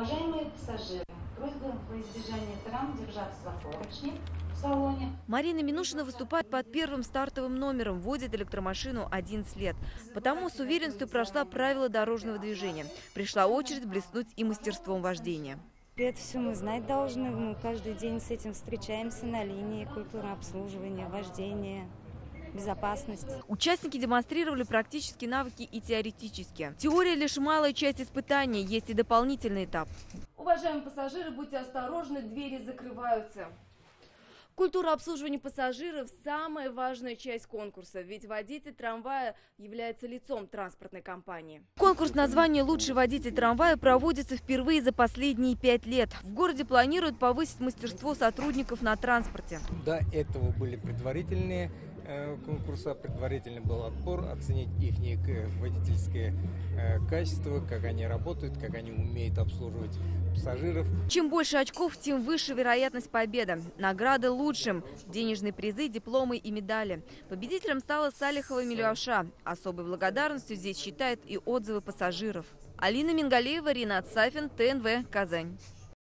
Уважаемые пассажиры, просьба во избежание травм держаться за поручни в салоне. Марина Минушина выступает под первым стартовым номером, водит электромашину 11 лет. Потому с уверенностью прошла правила дорожного движения. Пришла очередь блеснуть и мастерством вождения. Это все мы знать должны. Мы каждый день с этим встречаемся на линии. Культура обслуживания, вождения, безопасность. Участники демонстрировали практические навыки и теоретические. Теория лишь малая часть испытаний, есть и дополнительный этап. Уважаемые пассажиры, будьте осторожны, двери закрываются. Культура обслуживания пассажиров – самая важная часть конкурса, ведь водитель трамвая является лицом транспортной компании. Конкурс на звание «Лучший водитель трамвая» проводится впервые за последние 5 лет. В городе планируют повысить мастерство сотрудников на транспорте. До этого были предварительные конкурса, предварительный был отбор, оценить их водительское качество, как они работают, как они умеют обслуживать пассажиров. Чем больше очков, тем выше вероятность победы. Награды лучшим, денежные призы, дипломы и медали. Победителем стала Салихова Милюаша. Особой благодарностью здесь считают и отзывы пассажиров. Алина Мингалеева, Ринат Сафин, ТНВ, Казань.